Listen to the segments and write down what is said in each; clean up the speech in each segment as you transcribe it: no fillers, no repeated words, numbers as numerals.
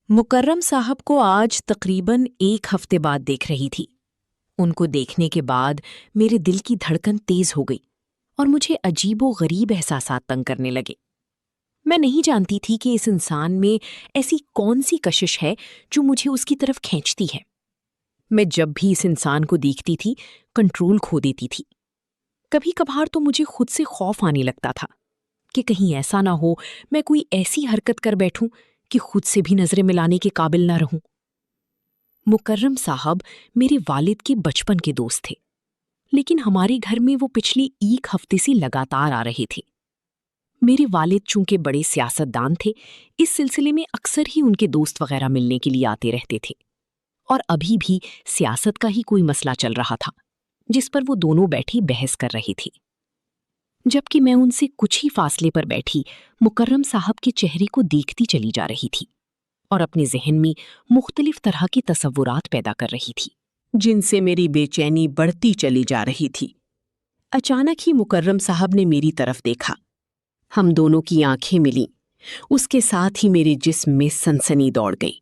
مکرم صاحب کو آج تقریباً 1 ہفتے بعد دیکھ رہی تھی۔ ان کو دیکھنے کے بعد میرے دل کی دھڑکن تیز ہو گئی اور مجھے عجیب و غریب احساسات تنگ کرنے لگے۔ میں نہیں جانتی تھی کہ اس انسان میں ایسی کون سی کشش ہے جو مجھے اس کی طرف کھینچتی ہے۔ میں جب بھی اس انسان کو دیکھتی تھی کنٹرول کھو دیتی تھی۔ کبھی کبھار تو مجھے خود سے خوف آنے لگتا تھا کہ کہیں ایسا نہ ہو میں کوئی ایسی حرکت کر بیٹھوں کہ خود سے بھی نظریں ملانے کے قابل نہ رہوں۔ مکرم صاحب میرے والد کے بچپن کے دوست تھے، لیکن ہمارے گھر میں وہ پچھلے 1 ہفتے سے لگاتار آ رہے تھے۔ میرے والد چونکہ بڑے سیاستدان تھے، اس سلسلے میں اکثر ہی ان کے دوست وغیرہ ملنے کے لیے آتے رہتے تھے، اور ابھی بھی سیاست کا ہی کوئی مسئلہ چل رہا تھا جس پر وہ دونوں بیٹھے بحث کر رہے تھے۔ جبکہ میں ان سے کچھ ہی فاصلے پر بیٹھی مکرم صاحب کے چہرے کو دیکھتی چلی جا رہی تھی اور اپنے ذہن میں مختلف طرح کے تصورات پیدا کر رہی تھی، جن سے میری بے چینی بڑھتی چلی جا رہی تھی۔ اچانک ہی مکرم صاحب نے میری طرف دیکھا۔ ہم دونوں کی آنکھیں ملیں، اس کے ساتھ ہی میرے جسم میں سنسنی دوڑ گئی۔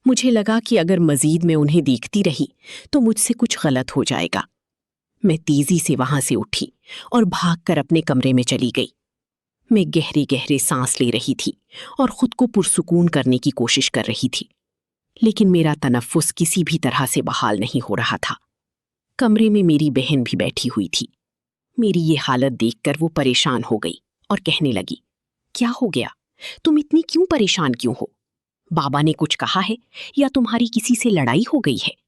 مجھے لگا کہ اگر مزید میں انہیں دیکھتی رہی تو مجھ سے کچھ غلط ہو جائے گا۔ میں تیزی سے وہاں سے اٹھی اور بھاگ کر اپنے کمرے میں چلی گئی۔ میں گہرے گہرے سانس لے رہی تھی اور خود کو پرسکون کرنے کی کوشش کر رہی تھی، لیکن میرا تنفس کسی بھی طرح سے بحال نہیں ہو رہا تھا۔ کمرے میں میری بہن بھی بیٹھی ہوئی تھی۔ میری یہ حالت دیکھ کر وہ پریشان ہو گئی اور کہنے لگی، کیا ہو گیا؟ تم اتنی کیوں پریشان کیوں ہو؟ بابا نے کچھ کہا ہے یا تمہاری کسی سے لڑائی ہو گئی ہے؟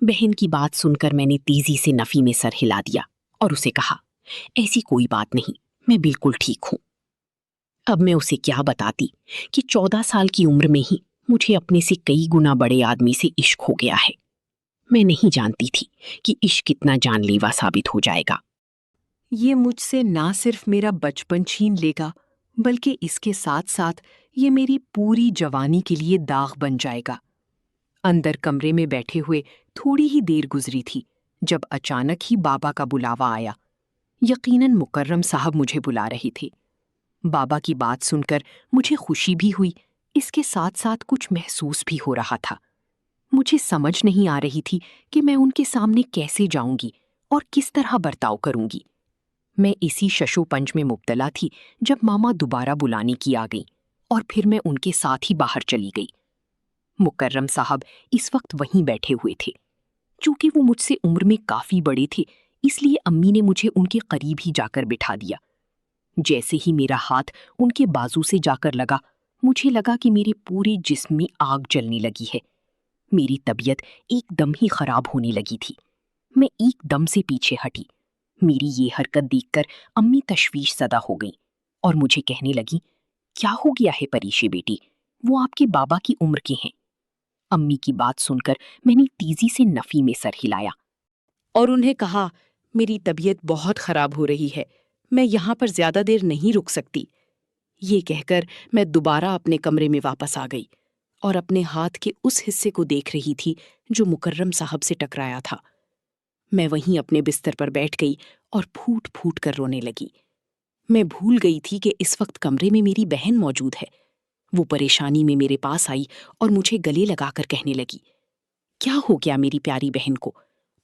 بہن کی بات سن کر میں نے تیزی سے نفی میں سر ہلا دیا اور اسے کہا، ایسی کوئی بات نہیں، میں بالکل ٹھیک ہوں۔ اب میں اسے کیا بتاتی کہ 14 سال کی عمر میں ہی مجھے اپنے سے کئی گنا بڑے آدمی سے عشق ہو گیا ہے۔ میں نہیں جانتی تھی کہ عشق کتنا جان لیوا ثابت ہو جائے گا۔ یہ مجھ سے نہ صرف میرا بچپن چھین لے گا، بلکہ اس کے ساتھ ساتھ یہ میری پوری جوانی کے لیے داغ بن جائے گا۔ اندر کمرے میں بیٹھے ہوئے تھوڑی ہی دیر گزری تھی جب اچانک ہی بابا کا بلاوا آیا۔ یقیناً مکرم صاحب مجھے بلا رہے تھے۔ بابا کی بات سن کر مجھے خوشی بھی ہوئی، اس کے ساتھ ساتھ کچھ محسوس بھی ہو رہا تھا۔ مجھے سمجھ نہیں آ رہی تھی کہ میں ان کے سامنے کیسے جاؤں گی اور کس طرح برتاؤ کروں گی۔ میں اسی شش و پنج میں مبتلا تھی جب ماما دوبارہ بلانے کی آ گئیں اور پھر میں ان کے ساتھ ہی باہر چلی گئی۔ مکرم صاحب اس وقت وہیں بیٹھے ہوئے تھے۔ چونکہ وہ مجھ سے عمر میں کافی بڑے تھے، اس لیے امی نے مجھے ان کے قریب ہی جا کر بٹھا دیا۔ جیسے ہی میرا ہاتھ ان کے بازو سے جا کر لگا، مجھے لگا کہ میرے پورے جسم میں آگ جلنے لگی ہے۔ میری طبیعت ایک دم ہی خراب ہونے لگی تھی۔ میں ایک دم سے پیچھے ہٹی۔ میری یہ حرکت دیکھ کر امی تشویش زدہ ہو گئیں اور مجھے کہنے لگی، کیا ہو گیا ہے پریشے بیٹی؟ وہ آپ کے بابا کی عمر کے ہیں۔ امی کی بات سن کر میں نے تیزی سے نفی میں سر ہلایا اور انہیں کہا، میری طبیعت بہت خراب ہو رہی ہے، میں یہاں پر زیادہ دیر نہیں رک سکتی۔ یہ کہہ کر میں دوبارہ اپنے کمرے میں واپس آ گئی اور اپنے ہاتھ کے اس حصے کو دیکھ رہی تھی جو مکرم صاحب سے ٹکرایا تھا۔ میں وہیں اپنے بستر پر بیٹھ گئی اور پھوٹ پھوٹ کر رونے لگی۔ میں بھول گئی تھی کہ اس وقت کمرے میں میری بہن موجود ہے۔ وہ پریشانی میں میرے پاس آئی اور مجھے گلے لگا کر کہنے لگی، کیا ہو گیا میری پیاری بہن کو؟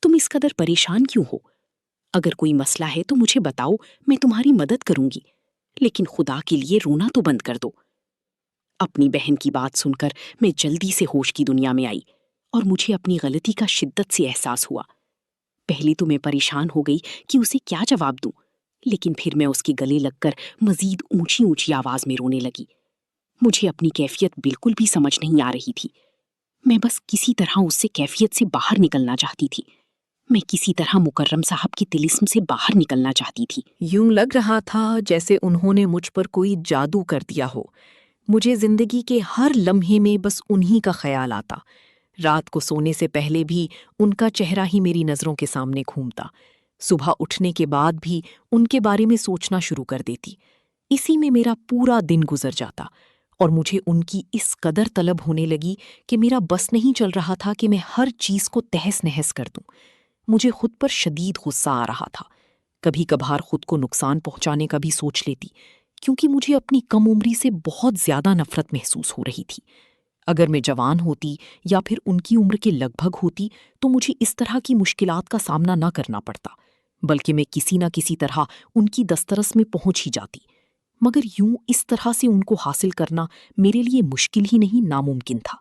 تم اس قدر پریشان کیوں ہو؟ اگر کوئی مسئلہ ہے تو مجھے بتاؤ، میں تمہاری مدد کروں گی، لیکن خدا کے لیے رونا تو بند کر دو۔ اپنی بہن کی بات سن کر میں جلدی سے ہوش کی دنیا میں آئی اور مجھے اپنی غلطی کا شدت سے احساس ہوا۔ پہلے تو میں پریشان ہو گئی کہ اسے کیا جواب دوں، لیکن پھر میں اس کے گلے لگ کر مزید اونچی اونچی آواز میں رونے لگی۔ مجھے اپنی کیفیت بالکل بھی سمجھ نہیں آ رہی تھی۔ میں بس کسی طرح اس سے کیفیت سے باہر نکلنا چاہتی تھی۔ میں کسی طرح مکرم صاحب کی طلسم سے باہر نکلنا چاہتی تھی۔ یوں لگ رہا تھا جیسے انہوں نے مجھ پر کوئی جادو کر دیا ہو۔ مجھے زندگی کے ہر لمحے میں بس انہی کا خیال آتا۔ رات کو سونے سے پہلے بھی ان کا چہرہ ہی میری نظروں کے سامنے گھومتا۔ صبح اٹھنے کے بعد بھی ان کے بارے میں سوچنا شروع کر دیتی۔ اسی میں میرا پورا دن گزر جاتا اور مجھے ان کی اس قدر طلب ہونے لگی کہ میرا بس نہیں چل رہا تھا کہ میں ہر چیز کو تہس نہس کر دوں۔ مجھے خود پر شدید غصہ آ رہا تھا۔ کبھی کبھار خود کو نقصان پہنچانے کا بھی سوچ لیتی، کیونکہ مجھے اپنی کم عمری سے بہت زیادہ نفرت محسوس ہو رہی تھی۔ اگر میں جوان ہوتی یا پھر ان کی عمر کے لگ بھگ ہوتی تو مجھے اس طرح کی مشکلات کا سامنا نہ کرنا پڑتا، بلکہ میں کسی نہ کسی طرح ان کی دسترس میں پہنچ ہی جاتی۔ مگر یوں اس طرح سے ان کو حاصل کرنا میرے لیے مشکل ہی نہیں ناممکن تھا۔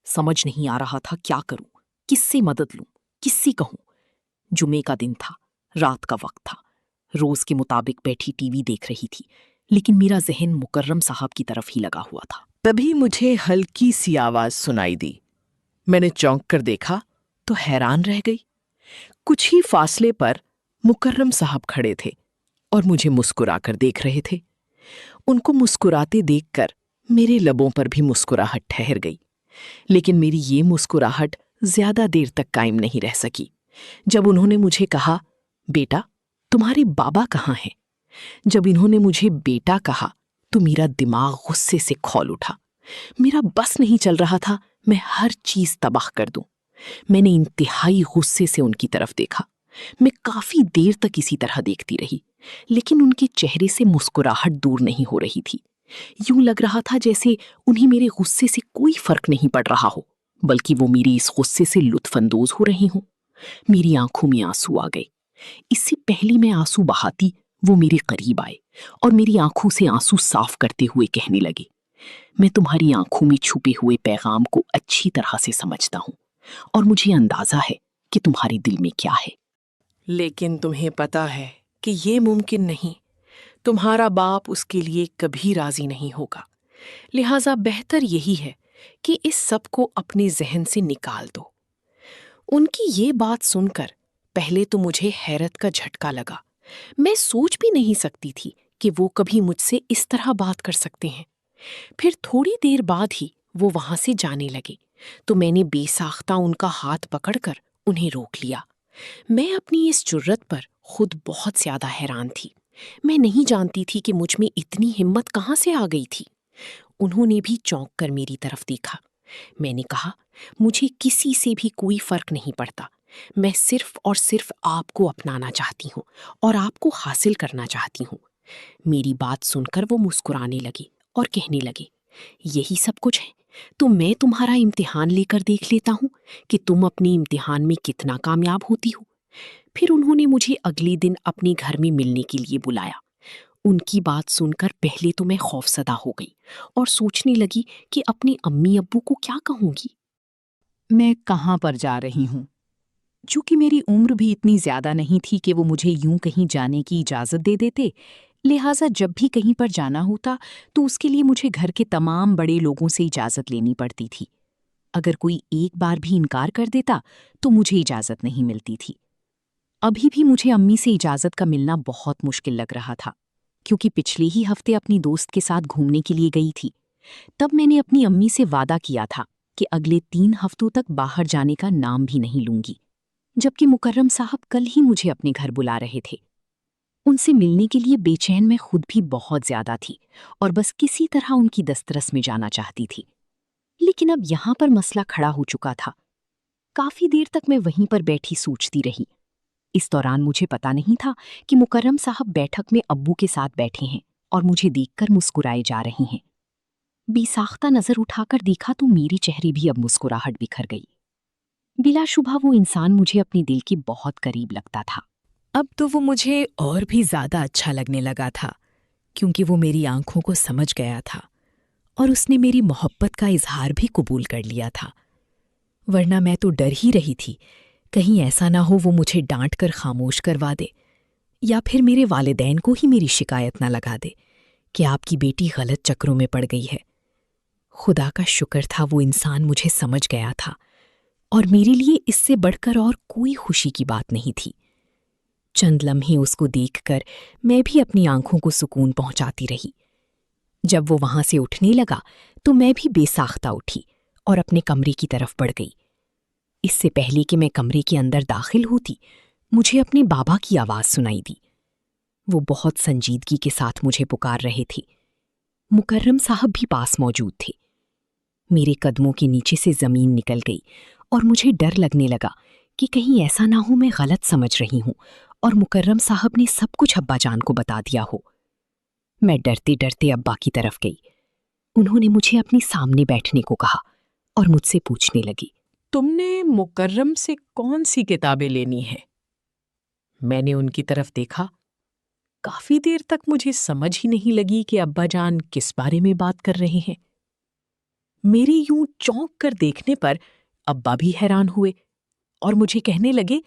سمجھ نہیں آ رہا تھا کیا کروں، کس سے مدد لوں، کس سے کہوں۔ جمعے کا دن تھا، رات کا وقت تھا، روز کے مطابق بیٹھی ٹی وی دیکھ رہی تھی، لیکن میرا ذہن مکرم صاحب کی طرف ہی لگا ہوا تھا۔ تبھی مجھے ہلکی سی آواز سنائی دی۔ میں نے چونک کر دیکھا تو حیران رہ گئی۔ کچھ ہی فاصلے پر مکرم صاحب کھڑے تھے اور مجھے مسکرا کر دیکھ رہے تھے۔ ان کو مسکراتے دیکھ کر میرے لبوں پر بھی مسکراہٹ ٹھہر گئی، لیکن میری یہ مسکراہٹ زیادہ دیر تک قائم نہیں رہ سکی۔ جب انہوں نے مجھے کہا، بیٹا تمہارے بابا کہاں ہیں؟ جب انہوں نے مجھے بیٹا کہا تو میرا دماغ غصے سے کھول اٹھا۔ میرا بس نہیں چل رہا تھا میں ہر چیز تباہ کر دوں۔ میں نے انتہائی غصے سے ان کی طرف دیکھا۔ میں کافی دیر تک اسی طرح دیکھتی رہی، لیکن ان کے چہرے سے مسکراہٹ دور نہیں ہو رہی تھی۔ یوں لگ رہا تھا جیسے انہیں میرے غصے سے کوئی فرق نہیں پڑ رہا ہو، بلکہ وہ میری اس غصے سے لطف اندوز ہو رہی ہوں۔ میری آنکھوں میں آنسو آ گئے۔ اس سے پہلے میں آنسو بہاتی وہ میرے قریب آئے اور میری آنکھوں سے آنسو صاف کرتے ہوئے کہنے لگے، میں تمہاری آنکھوں میں چھپے ہوئے پیغام کو اچھی طرح سے سمجھتا ہوں اور مجھے اندازہ ہے کہ تمہارے دل میں کیا ہے، لیکن تمہیں پتا ہے کہ یہ ممکن نہیں۔ تمہارا باپ اس کے لیے کبھی راضی نہیں ہوگا، لہٰذا بہتر یہی ہے کہ اس سب کو اپنے ذہن سے نکال دو۔ ان کی یہ بات سن کر پہلے تو مجھے حیرت کا جھٹکا لگا۔ میں سوچ بھی نہیں سکتی تھی کہ وہ کبھی مجھ سے اس طرح بات کر سکتے ہیں۔ پھر تھوڑی دیر بعد ہی وہ وہاں سے جانے لگے تو میں نے بے ساختہ ان کا ہاتھ پکڑ کر انہیں روک لیا۔ میں اپنی اس جرت پر خود بہت زیادہ حیران تھی۔ میں نہیں جانتی تھی کہ مجھ میں اتنی ہمت کہاں سے آ گئی تھی۔ انہوں نے بھی چونک کر میری طرف دیکھا۔ میں نے کہا، مجھے کسی سے بھی کوئی فرق نہیں پڑتا، میں صرف اور صرف آپ کو اپنانا چاہتی ہوں اور آپ کو حاصل کرنا چاہتی ہوں۔ میری بات سن کر وہ مسکرانے لگے اور کہنے لگے، یہی سب کچھ ہے تو میں تمہارا امتحان لے کر دیکھ لیتا ہوں کہ تم اپنے امتحان میں کتنا کامیاب ہوتی ہو۔ پھر انہوں نے مجھے اگلے دن اپنے گھر میں ملنے کے لیے بلایا۔ ان کی بات سن کر پہلے تو میں خوفزدہ ہو گئی اور سوچنے لگی کہ اپنے امی ابو کو کیا کہوں گی۔ میں کہاں پر جا رہی ہوں؟ چونکہ میری عمر بھی اتنی زیادہ نہیں تھی کہ وہ مجھے یوں کہیں جانے کی اجازت دے دیتے، لہٰذا جب بھی کہیں پر جانا ہوتا تو اس کے لیے مجھے گھر کے تمام بڑے لوگوں سے اجازت لینی پڑتی تھی۔ اگر کوئی ایک بار بھی انکار کر دیتا تو مجھے اجازت نہیں ملتی تھی۔ ابھی بھی مجھے امی سے اجازت کا ملنا بہت مشکل لگ رہا تھا، کیونکہ پچھلے ہی ہفتے اپنی دوست کے ساتھ گھومنے کے لیے گئی تھی۔ تب میں نے اپنی امی سے وعدہ کیا تھا کہ اگلے 3 ہفتوں تک باہر جانے کا نام بھی نہیں لوں گی، جبکہ مکرم صاحب کل ہی مجھے اپنے گھر بلا رہے تھے۔ ان سے ملنے کے لیے بے چین میں خود بھی بہت زیادہ تھی اور بس کسی طرح ان کی دسترس میں جانا چاہتی تھی۔ لیکن اب یہاں پر مسئلہ کھڑا ہو چکا تھا۔ کافی دیر تک میں وہیں پر بیٹھی سوچتی رہی۔ اس دوران مجھے پتا نہیں تھا کہ مکرم صاحب بیٹھک میں ابو کے ساتھ بیٹھے ہیں اور مجھے دیکھ کر مسکرائے جا رہی ہیں۔ بے ساختہ نظر اٹھا کر دیکھا تو میری چہرے بھی اب مسکراہٹ بکھر گئی۔ بلا شبہ وہ انسان مجھے اپنے دل کے بہت قریب لگتا تھا۔ اب تو وہ مجھے اور بھی زیادہ اچھا لگنے لگا تھا، کیونکہ وہ میری آنکھوں کو سمجھ گیا تھا اور اس نے میری محبت کا اظہار بھی قبول کر لیا تھا۔ ورنہ میں تو ڈر ہی رہی تھی کہیں ایسا نہ ہو وہ مجھے ڈانٹ کر خاموش کروا دے، یا پھر میرے والدین کو ہی میری شکایت نہ لگا دے کہ آپ کی بیٹی غلط چکروں میں پڑ گئی ہے۔ خدا کا شکر تھا وہ انسان مجھے سمجھ گیا تھا، اور میرے لیے اس سے بڑھ کر اور کوئی خوشی کی بات نہیں تھی۔ چند لمحے اس کو دیکھ کر میں بھی اپنی آنکھوں کو سکون پہنچاتی رہی۔ جب وہ وہاں سے اٹھنے لگا تو میں بھی بے ساختہ اٹھی اور اپنے کمرے کی طرف بڑھ گئی۔ اس سے پہلے کہ میں کمرے کے اندر داخل ہوتی، مجھے اپنے بابا کی آواز سنائی دی۔ وہ بہت سنجیدگی کے ساتھ مجھے پکار رہے تھے۔ مکرم صاحب بھی پاس موجود تھے۔ میرے قدموں کے نیچے سے زمین نکل گئی اور مجھے ڈر لگنے لگا کہ کہیں ایسا نہ ہو میں غلط سمجھ رہی ہوں اور مکرم صاحب نے سب کچھ ابا جان کو بتا دیا ہو۔ میں ڈرتے ڈرتے ابا کی طرف گئی۔ انہوں نے مجھے اپنے سامنے بیٹھنے کو کہا اور مجھ سے پوچھنے لگی، تم نے مکرم سے کون سی کتابیں لینی ہیں؟ میں نے ان کی طرف دیکھا۔ کافی دیر تک مجھے سمجھ ہی نہیں لگی کہ ابا جان کس بارے میں بات کر رہے ہیں۔ میرے یوں چونک کر دیکھنے پر ابا بھی حیران ہوئے اور مجھے کہنے لگے،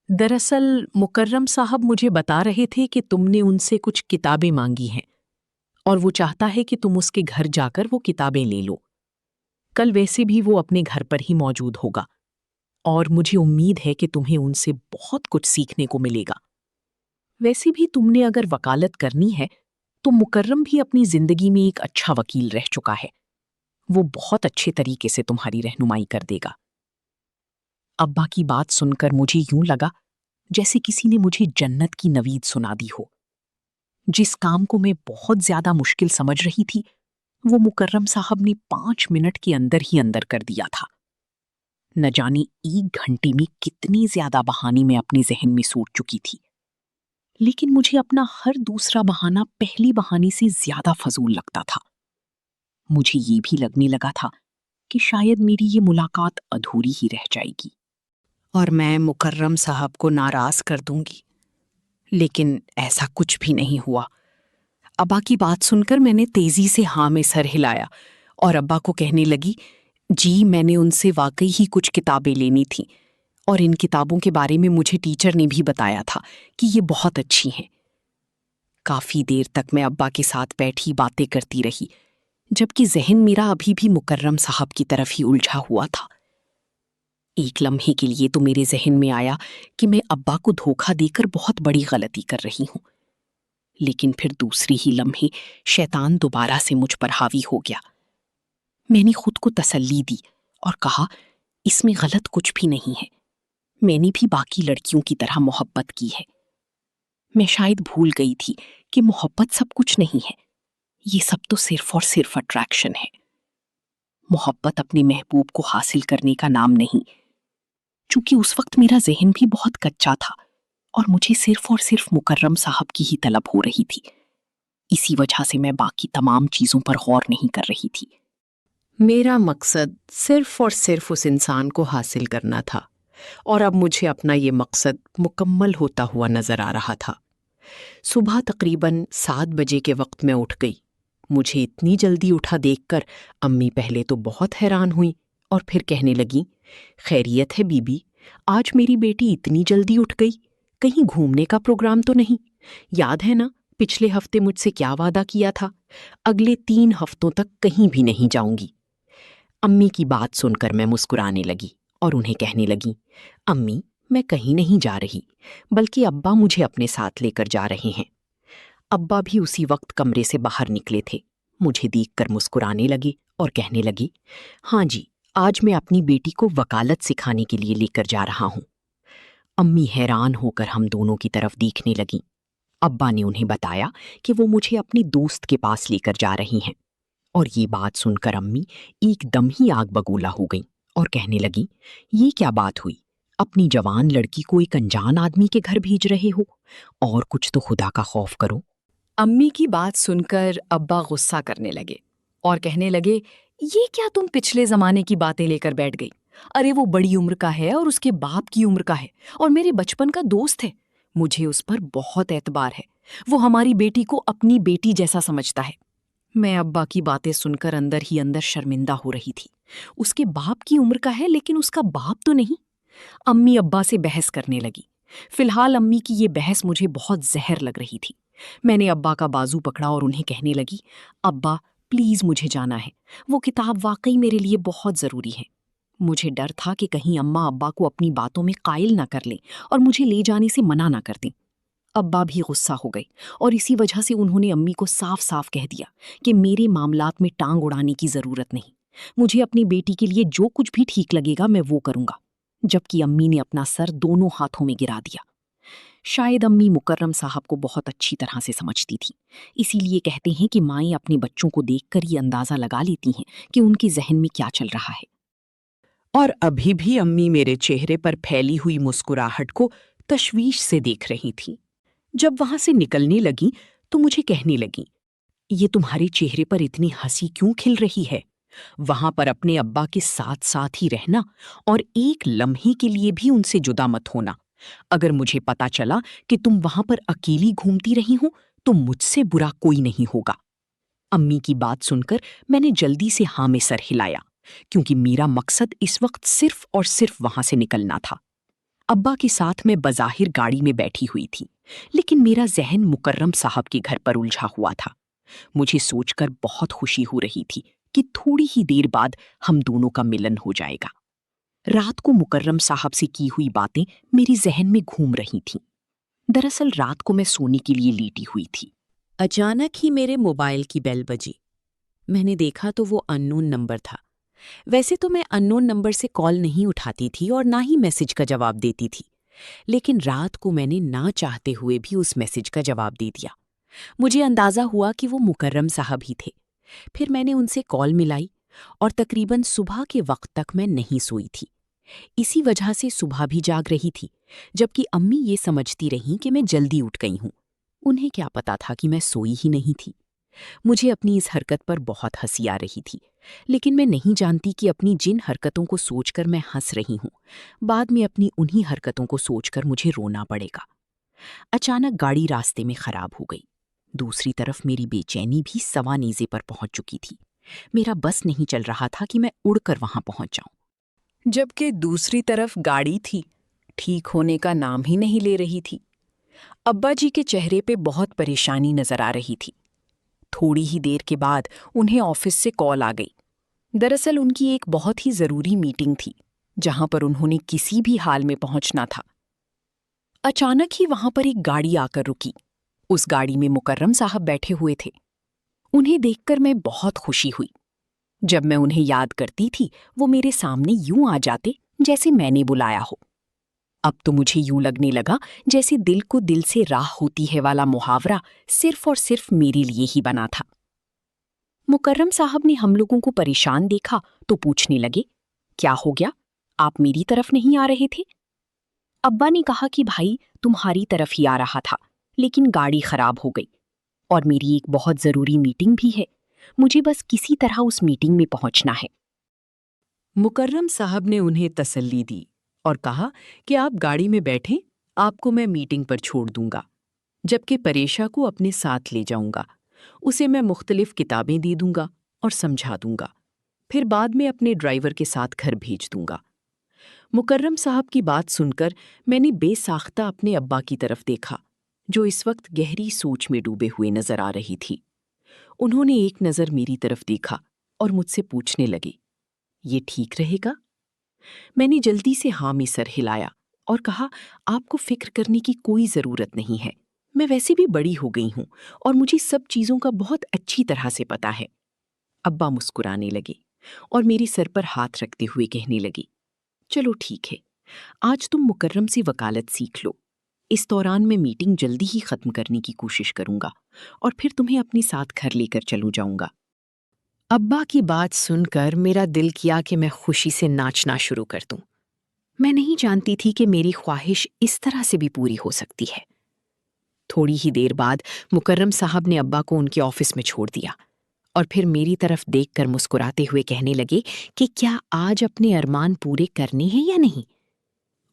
دراصل مکرم صاحب مجھے بتا رہے تھے کہ تم نے ان سے کچھ کتابیں مانگی ہیں اور وہ چاہتا ہے کہ تم اس کے گھر جا کر وہ کتابیں لے لو۔ کل ویسے بھی وہ اپنے گھر پر ہی موجود ہوگا اور مجھے امید ہے کہ تمہیں ان سے بہت کچھ سیکھنے کو ملے گا۔ ویسے بھی تم نے اگر وکالت کرنی ہے تو مکرم بھی اپنی زندگی میں ایک اچھا وکیل رہ چکا ہے، وہ بہت اچھے طریقے سے تمہاری رہنمائی کر دے گا۔ ابا کی بات سن کر مجھے یوں لگا جیسے کسی نے مجھے جنت کی نوید سنا دی ہو۔ جس کام کو میں بہت زیادہ مشکل سمجھ رہی تھی وہ مکرم صاحب نے 5 منٹ کے اندر ہی اندر کر دیا تھا۔ نہ جانے 1 گھنٹے میں کتنی زیادہ بہانے میں اپنے ذہن میں سوچ چکی تھی، لیکن مجھے اپنا ہر دوسرا بہانہ پہلی بہانے سے زیادہ فضول لگتا تھا۔ مجھے یہ بھی لگنے لگا تھا کہ شاید میری یہ ملاقات ادھوری ہی رہ جائے گی اور میں مکرم صاحب کو ناراض کر دوں گی، لیکن ایسا کچھ بھی نہیں ہوا۔ ابا کی بات سن کر میں نے تیزی سے ہاں میں سر ہلایا اور ابا کو کہنے لگی، جی میں نے ان سے واقعی ہی کچھ کتابیں لینی تھیں اور ان کتابوں کے بارے میں مجھے ٹیچر نے بھی بتایا تھا کہ یہ بہت اچھی ہیں۔ کافی دیر تک میں ابا کے ساتھ بیٹھی باتیں کرتی رہی، جبکہ ذہن میرا ابھی بھی مکرم صاحب کی طرف ہی الجھا ہوا تھا۔ ایک لمحے کے لیے تو میرے ذہن میں آیا کہ میں ابا کو دھوکہ دے کر بہت بڑی غلطی کر رہی ہوں، لیکن پھر دوسری ہی لمحے شیطان دوبارہ سے مجھ پر حاوی ہو گیا۔ میں نے خود کو تسلی دی اور کہا، اس میں غلط کچھ بھی نہیں ہے، میں نے بھی باقی لڑکیوں کی طرح محبت کی ہے۔ میں شاید بھول گئی تھی کہ محبت سب کچھ نہیں ہے، یہ سب تو صرف اور صرف اٹریکشن ہے۔ محبت اپنے محبوب کو حاصل کرنے کا نام نہیں۔ چونکہ اس وقت میرا ذہن بھی بہت کچا تھا اور مجھے صرف اور صرف مکرم صاحب کی ہی طلب ہو رہی تھی، اسی وجہ سے میں باقی تمام چیزوں پر غور نہیں کر رہی تھی۔ میرا مقصد صرف اور صرف اس انسان کو حاصل کرنا تھا اور اب مجھے اپنا یہ مقصد مکمل ہوتا ہوا نظر آ رہا تھا۔ صبح تقریباً 7 بجے کے وقت میں اٹھ گئی۔ مجھے اتنی جلدی اٹھا دیکھ کر امی پہلے تو بہت حیران ہوئی اور پھر کہنے لگیں، خیریت ہے بی بی، آج میری بیٹی اتنی جلدی اٹھ گئی، کہیں گھومنے کا پروگرام تو نہیں؟ یاد ہے نا پچھلے ہفتے مجھ سے کیا وعدہ کیا تھا؟ اگلے 3 ہفتوں تک کہیں بھی نہیں جاؤں گی۔ امی کی بات سن کر میں مسکرانے لگی اور انہیں کہنے لگی، امی میں کہیں نہیں جا رہی، بلکہ ابا مجھے اپنے ساتھ لے کر جا رہے ہیں۔ ابا بھی اسی وقت کمرے سے باہر نکلے تھے، مجھے دیکھ کر مسکرانے لگے اور کہنے لگے، ہاں جی آج میں اپنی بیٹی کو وکالت سکھانے کے لیے لے کر جا رہا ہوں۔ امی حیران ہو کر ہم دونوں کی طرف دیکھنے لگیں۔ ابا نے انہیں بتایا کہ وہ مجھے اپنی دوست کے پاس لے کر جا رہی ہیں، اور یہ بات سن کر امی ایک دم ہی آگ بگولا ہو گئیں اور کہنے لگیں، یہ کیا بات ہوئی؟ اپنی جوان لڑکی کو ایک انجان آدمی کے گھر بھیج رہے ہو، اور کچھ تو خدا کا خوف کرو۔ امی کی بات سن کر ابا غصہ کرنے لگے اور کہنے لگے، یہ کیا تم پچھلے زمانے کی باتیں لے کر بیٹھ گئی؟ ارے وہ بڑی عمر کا ہے اور اس کے باپ کی عمر کا ہے اور میرے بچپن کا دوست ہے، مجھے اس پر بہت اعتبار ہے، وہ ہماری بیٹی کو اپنی بیٹی جیسا سمجھتا ہے۔ میں ابا کی باتیں سن کر اندر ہی اندر شرمندہ ہو رہی تھی۔ اس کے باپ کی عمر کا ہے لیکن اس کا باپ تو نہیں۔ امی ابا سے بحث کرنے لگی۔ فی الحال امی کی یہ بحث مجھے بہت زہر لگ رہی تھی۔ میں نے ابا کا بازو پکڑا اور انہیں کہنے لگی، ابا پلیز مجھے جانا ہے، وہ کتاب واقعی میرے لیے بہت ضروری ہے۔ مجھے ڈر تھا کہ کہیں اماں ابا کو اپنی باتوں میں قائل نہ کر لیں اور مجھے لے جانے سے منع نہ کر دیں۔ ابا بھی غصہ ہو گئے اور اسی وجہ سے انہوں نے امی کو صاف صاف کہہ دیا کہ میرے معاملات میں ٹانگ اڑانے کی ضرورت نہیں، مجھے اپنی بیٹی کے لیے جو کچھ بھی ٹھیک لگے گا میں وہ کروں گا، جبکہ امی نے اپنا سر دونوں ہاتھوں میں گرا دیا۔ شاید امی مکرم صاحب کو بہت اچھی طرح سے سمجھتی تھی، اسی لیے کہتے ہیں کہ مائیں اپنے بچوں کو دیکھ کر یہ اندازہ لگا لیتی ہیں کہ ان کے ذہن میں کیا چل رہا ہے۔ اور ابھی بھی امی میرے چہرے پر پھیلی ہوئی مسکراہٹ کو تشویش سے دیکھ رہی تھیں۔ جب وہاں سے نکلنے لگیں تو مجھے کہنے لگیں، یہ تمہارے چہرے پر اتنی ہنسی کیوں کھل رہی ہے؟ وہاں پر اپنے ابا کے ساتھ ساتھ ہی رہنا اور ایک لمحے کے لیے بھی ان سے جدا مت ہونا۔ اگر مجھے پتا چلا کہ تم وہاں پر اکیلی گھومتی رہی ہو تو مجھ سے برا کوئی نہیں ہوگا۔ امی کی بات سن کر میں نے جلدی سے ہاں میں سر ہلایا، کیونکہ میرا مقصد اس وقت صرف اور صرف وہاں سے نکلنا تھا۔ ابا کے ساتھ میں بظاہر گاڑی میں بیٹھی ہوئی تھی، لیکن میرا ذہن مکرم صاحب کے گھر پر الجھا ہوا تھا۔ مجھے سوچ کر بہت خوشی ہو رہی تھی کہ تھوڑی ہی دیر بعد ہم دونوں کا ملن ہو جائے گا۔ رات کو مکرم صاحب سے کی ہوئی باتیں میرے ذہن میں گھوم رہی تھیں۔ دراصل رات کو میں سونے کے لیے لیٹی ہوئی تھی۔ اچانک ہی میرے موبائل کی بیل بجی۔ میں نے دیکھا تو وہ اننون نمبر تھا۔ ویسے تو میں اننون نمبر سے کال نہیں اٹھاتی تھی اور نہ ہی میسج کا جواب دیتی تھی، لیکن رات کو میں نے نہ چاہتے ہوئے بھی اس میسج کا جواب دے دیا۔ مجھے اندازہ ہوا کہ وہ مکرم صاحب ہی تھے۔ پھر میں نے ان سے کال ملائی اور تقریباً صبح کے وقت تک میں نہیں سوئی تھی۔ اسی وجہ سے صبح بھی جاگ رہی تھی، جبکہ امی یہ سمجھتی رہیں کہ میں جلدی اٹھ گئی ہوں۔ انہیں کیا پتا تھا کہ میں سوئی ہی نہیں تھی۔ مجھے اپنی اس حرکت پر بہت ہنسی آ رہی تھی، لیکن میں نہیں جانتی کہ اپنی جن حرکتوں کو سوچ کر میں ہنس رہی ہوں، بعد میں اپنی انہی حرکتوں کو سوچ کر مجھے رونا پڑے گا۔ اچانک گاڑی راستے میں خراب ہو گئی۔ دوسری طرف میری بے چینی بھی سوا نیزے پر پہنچ چکی تھی۔ میرا بس نہیں چل رہا تھا کہ میں اڑ کر وہاں پہنچ جاؤں، جبکہ دوسری طرف گاڑی تھی، ٹھیک ہونے کا نام ہی نہیں لے رہی تھی۔ ابا جی کے چہرے پہ بہت پریشانی نظر آ رہی تھی۔ تھوڑی ہی دیر کے بعد انہیں آفس سے کال آ گئی۔ دراصل ان کی ایک بہت ہی ضروری میٹنگ تھی، جہاں پر انہوں نے کسی بھی حال میں پہنچنا تھا۔ اچانک ہی وہاں پر ایک گاڑی آ کر رکی۔ اس گاڑی میں مکرم صاحب بیٹھے ہوئے تھے۔ انہیں دیکھ کر میں بہت خوشی ہوئی۔ جب میں انہیں یاد کرتی تھی وہ میرے سامنے یوں آ جاتے جیسے میں نے بلایا ہو۔ اب تو مجھے یوں لگنے لگا جیسے دل کو دل سے راہ ہوتی ہے والا محاورہ صرف اور صرف میرے لیے ہی بنا تھا۔ مکرم صاحب نے ہم لوگوں کو پریشان دیکھا تو پوچھنے لگے، کیا ہو گیا؟ آپ میری طرف نہیں آ رہے تھے؟ ابا نے کہا کہ بھائی تمہاری طرف ہی آ رہا تھا، لیکن گاڑی خراب ہو گئی اور میری ایک بہت ضروری میٹنگ بھی ہے، مجھے بس کسی طرح اس میٹنگ میں پہنچنا ہے۔ مکرم صاحب نے انہیں تسلی دی اور کہا کہ آپ گاڑی میں بیٹھیں، آپ کو میں میٹنگ پر چھوڑ دوں گا، جبکہ پریشا کو اپنے ساتھ لے جاؤں گا۔ اسے میں مختلف کتابیں دے دوں گا اور سمجھا دوں گا، پھر بعد میں اپنے ڈرائیور کے ساتھ گھر بھیج دوں گا۔ مکرم صاحب کی بات سن کر میں نے بے ساختہ اپنے ابا کی طرف دیکھا، جو اس وقت گہری سوچ میں ڈوبے ہوئے نظر آ رہی تھی۔ انہوں نے ایک نظر میری طرف دیکھا اور مجھ سے پوچھنے لگے، یہ ٹھیک رہے گا؟ میں نے جلدی سے ہاں میں سر ہلایا اور کہا، آپ کو فکر کرنے کی کوئی ضرورت نہیں ہے، میں ویسے بھی بڑی ہو گئی ہوں اور مجھے سب چیزوں کا بہت اچھی طرح سے پتا ہے۔ ابا مسکرانے لگے اور میری سر پر ہاتھ رکھتے ہوئے کہنے لگے، چلو ٹھیک ہے، آج تم مکرم سے وکالت سیکھ لو۔ اس دوران میں میٹنگ جلدی ہی ختم کرنے کی کوشش کروں گا اور پھر تمہیں اپنے ساتھ گھر لے کر چلوں جاؤں گا۔ ابا کی بات سن کر میرا دل کیا کہ میں خوشی سے ناچنا شروع کر دوں۔ میں نہیں جانتی تھی کہ میری خواہش اس طرح سے بھی پوری ہو سکتی ہے۔ تھوڑی ہی دیر بعد مکرم صاحب نے ابا کو ان کے آفس میں چھوڑ دیا اور پھر میری طرف دیکھ کر مسکراتے ہوئے کہنے لگے کہ کیا آج اپنے ارمان پورے کرنے ہیں یا نہیں؟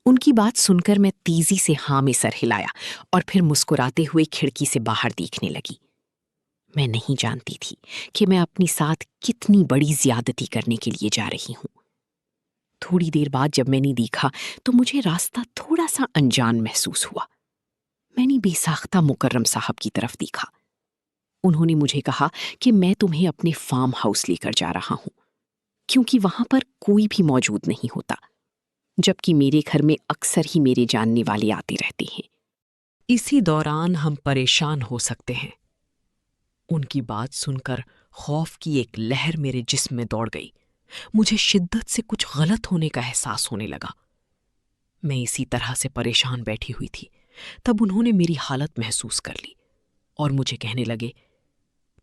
ان کی بات سن کر میں تیزی سے ہاں میں سر ہلایا اور پھر مسکراتے ہوئے کھڑکی سے باہر دیکھنے لگی۔ میں نہیں جانتی تھی کہ میں اپنی ساتھ کتنی بڑی زیادتی کرنے کے لیے جا رہی ہوں۔ تھوڑی دیر بعد جب میں نے دیکھا تو مجھے راستہ تھوڑا سا انجان محسوس ہوا۔ میں نے بے ساختہ مکرم صاحب کی طرف دیکھا۔ انہوں نے مجھے کہا کہ میں تمہیں اپنے فارم ہاؤس لے کر جا رہا ہوں، کیونکہ وہاں پر کوئی بھی موجود نہیں ہوتا، جبکہ میرے گھر میں اکثر ہی میرے جاننے والے آتے رہتے ہیں۔ اسی دوران ہم پریشان ہو سکتے ہیں۔ ان کی بات سن کر خوف کی ایک لہر میرے جسم میں دوڑ گئی۔ مجھے شدت سے کچھ غلط ہونے کا احساس ہونے لگا۔ میں اسی طرح سے پریشان بیٹھی ہوئی تھی، تب انہوں نے میری حالت محسوس کر لی اور مجھے کہنے لگے،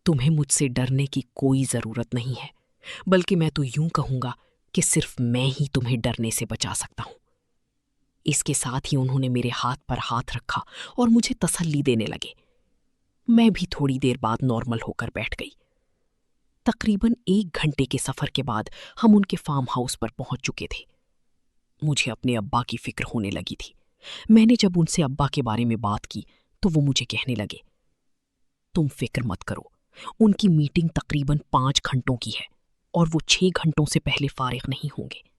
تمہیں مجھ سے ڈرنے کی کوئی ضرورت نہیں ہے، بلکہ میں تو یوں کہوں گا کہ صرف میں ہی تمہیں ڈرنے سے بچا سکتا ہوں۔ اس کے ساتھ ہی انہوں نے میرے ہاتھ پر ہاتھ رکھا اور مجھے تسلی دینے لگے۔ میں بھی تھوڑی دیر بعد نارمل ہو کر بیٹھ گئی۔ تقریباً 1 گھنٹے کے سفر کے بعد ہم ان کے فارم ہاؤس پر پہنچ چکے تھے۔ مجھے اپنے ابا کی فکر ہونے لگی تھی۔ میں نے جب ان سے ابا کے بارے میں بات کی تو وہ مجھے کہنے لگے، تم فکر مت کرو، ان کی میٹنگ تقریباً 5 گھنٹوں کی ہے اور وہ 6 گھنٹوں سے پہلے فارغ نہیں ہوں گے۔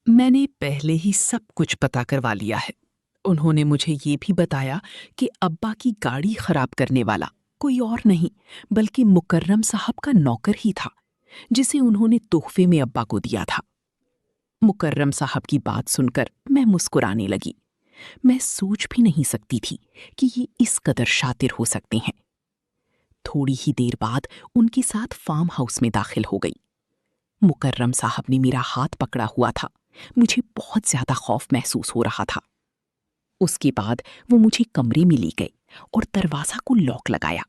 میں نے پہلے ہی سب کچھ پتا کروا لیا ہے۔ انہوں نے مجھے یہ بھی بتایا کہ ابا کی گاڑی خراب کرنے والا کوئی اور نہیں بلکہ مکرم صاحب کا نوکر ہی تھا، جسے انہوں نے تحفے میں ابا کو دیا تھا۔ مکرم صاحب کی بات سن کر میں مسکرانے لگی۔ میں سوچ بھی نہیں سکتی تھی کہ یہ اس قدر شاطر ہو سکتے ہیں۔ تھوڑی ہی دیر بعد ان کے ساتھ فارم ہاؤس میں داخل ہو گئی۔ مکرم صاحب نے میرا ہاتھ پکڑا ہوا تھا۔ مجھے بہت زیادہ خوف محسوس ہو رہا تھا۔ اس کے بعد وہ مجھے کمرے میں لے گئے اور دروازہ کو لاک لگایا۔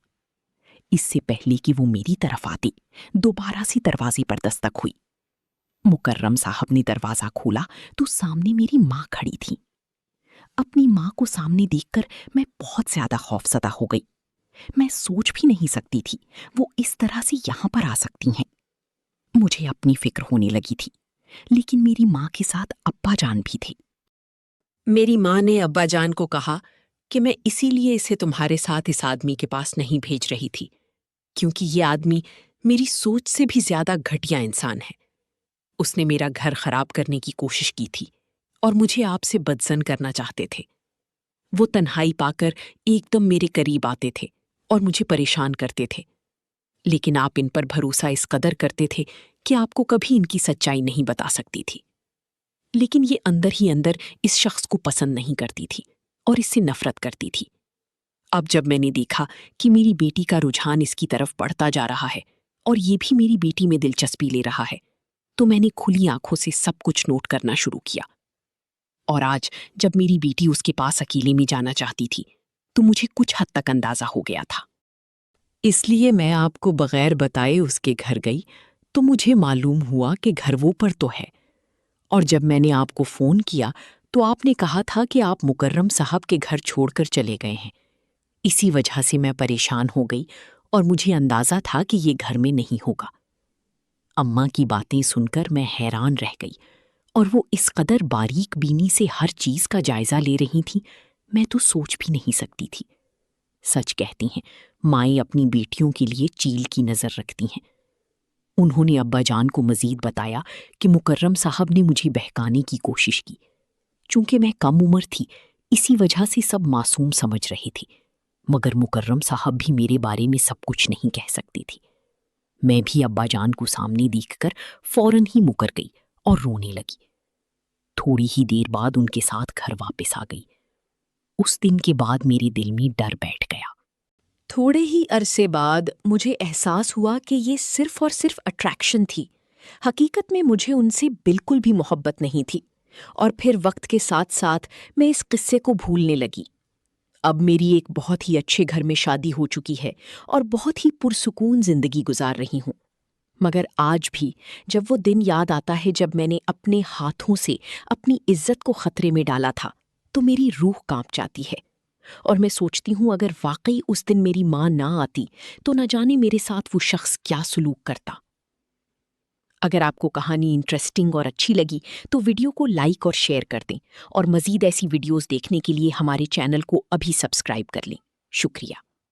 اس سے پہلے کہ وہ میری طرف آتے، دوبارہ سے دروازے پر دستک ہوئی۔ مکرم صاحب نے دروازہ کھولا تو سامنے میری ماں کھڑی تھی۔ اپنی ماں کو سامنے دیکھ کر میں بہت زیادہ خوفزدہ ہو گئی۔ میں سوچ بھی نہیں سکتی تھی وہ اس طرح سے یہاں پر آ سکتی ہیں۔ مجھے اپنی فکر ہونے لگی تھی، لیکن میری ماں کے ساتھ ابا جان بھی تھے۔ میری ماں نے ابا جان کو کہا کہ میں اسی لیے اسے تمہارے ساتھ اس آدمی کے پاس نہیں بھیج رہی تھی، کیونکہ یہ آدمی میری سوچ سے بھی زیادہ گھٹیا انسان ہے۔ اس نے میرا گھر خراب کرنے کی کوشش کی تھی اور مجھے آپ سے بدزن کرنا چاہتے تھے۔ وہ تنہائی پا کر ایک دم میرے قریب آتے تھے اور مجھے پریشان کرتے تھے، لیکن آپ ان پر بھروسہ اس قدر کرتے تھے کہ آپ کو کبھی ان کی سچائی نہیں بتا سکتی تھی۔ لیکن یہ اندر ہی اندر اس شخص کو پسند نہیں کرتی تھی اور اس سے نفرت کرتی تھی۔ اب جب میں نے دیکھا کہ میری بیٹی کا رجحان اس کی طرف بڑھتا جا رہا ہے اور یہ بھی میری بیٹی میں دلچسپی لے رہا ہے، تو میں نے کھلی آنکھوں سے سب کچھ نوٹ کرنا شروع کیا۔ اور آج جب میری بیٹی اس کے پاس اکیلے میں جانا چاہتی تھی تو مجھے کچھ حد تک اندازہ ہو گیا تھا۔ اس لیے میں آپ کو بغیر بتائے اس کے گھر گئی تو مجھے معلوم ہوا کہ گھر وہ پر تو ہے، اور جب میں نے آپ کو فون کیا تو آپ نے کہا تھا کہ آپ مکرم صاحب کے گھر چھوڑ کر چلے گئے ہیں۔ اسی وجہ سے میں پریشان ہو گئی اور مجھے اندازہ تھا کہ یہ گھر میں نہیں ہوگا۔ اماں کی باتیں سن کر میں حیران رہ گئی، اور وہ اس قدر باریک بینی سے ہر چیز کا جائزہ لے رہی تھیں، میں تو سوچ بھی نہیں سکتی تھی۔ سچ کہتی ہیں، مائیں اپنی بیٹیوں کے لیے چیل کی نظر رکھتی ہیں۔ انہوں نے ابا جان کو مزید بتایا کہ مکرم صاحب نے مجھے بہکانے کی کوشش کی۔ چونکہ میں کم عمر تھی، اسی وجہ سے سب معصوم سمجھ رہی تھی، مگر مکرم صاحب بھی میرے بارے میں سب کچھ نہیں کہہ سکتی تھی۔ میں بھی ابا جان کو سامنے دیکھ کر فوراً ہی مکر گئی اور رونے لگی۔ تھوڑی ہی دیر بعد ان کے ساتھ گھر واپس آ گئی۔ اس دن کے بعد میرے دل میں ڈر بیٹھ گیا۔ تھوڑے ہی عرصے بعد مجھے احساس ہوا کہ یہ صرف اور صرف اٹریکشن تھی۔ حقیقت میں مجھے ان سے بالکل بھی محبت نہیں تھی، اور پھر وقت کے ساتھ ساتھ میں اس قصے کو بھولنے لگی۔ اب میری ایک بہت ہی اچھے گھر میں شادی ہو چکی ہے اور بہت ہی پرسکون زندگی گزار رہی ہوں، مگر آج بھی جب وہ دن یاد آتا ہے جب میں نے اپنے ہاتھوں سے اپنی عزت کو خطرے میں ڈالا تھا تو میری روح کانپ جاتی ہے، اور میں سوچتی ہوں اگر واقعی اس دن میری ماں نہ آتی تو نہ جانے میرے ساتھ وہ شخص کیا سلوک کرتا۔ اگر آپ کو کہانی انٹرسٹنگ اور اچھی لگی تو ویڈیو کو لائک اور شیئر کر دیں، اور مزید ایسی ویڈیوز دیکھنے کے لیے ہمارے چینل کو ابھی سبسکرائب کر لیں۔ شکریہ۔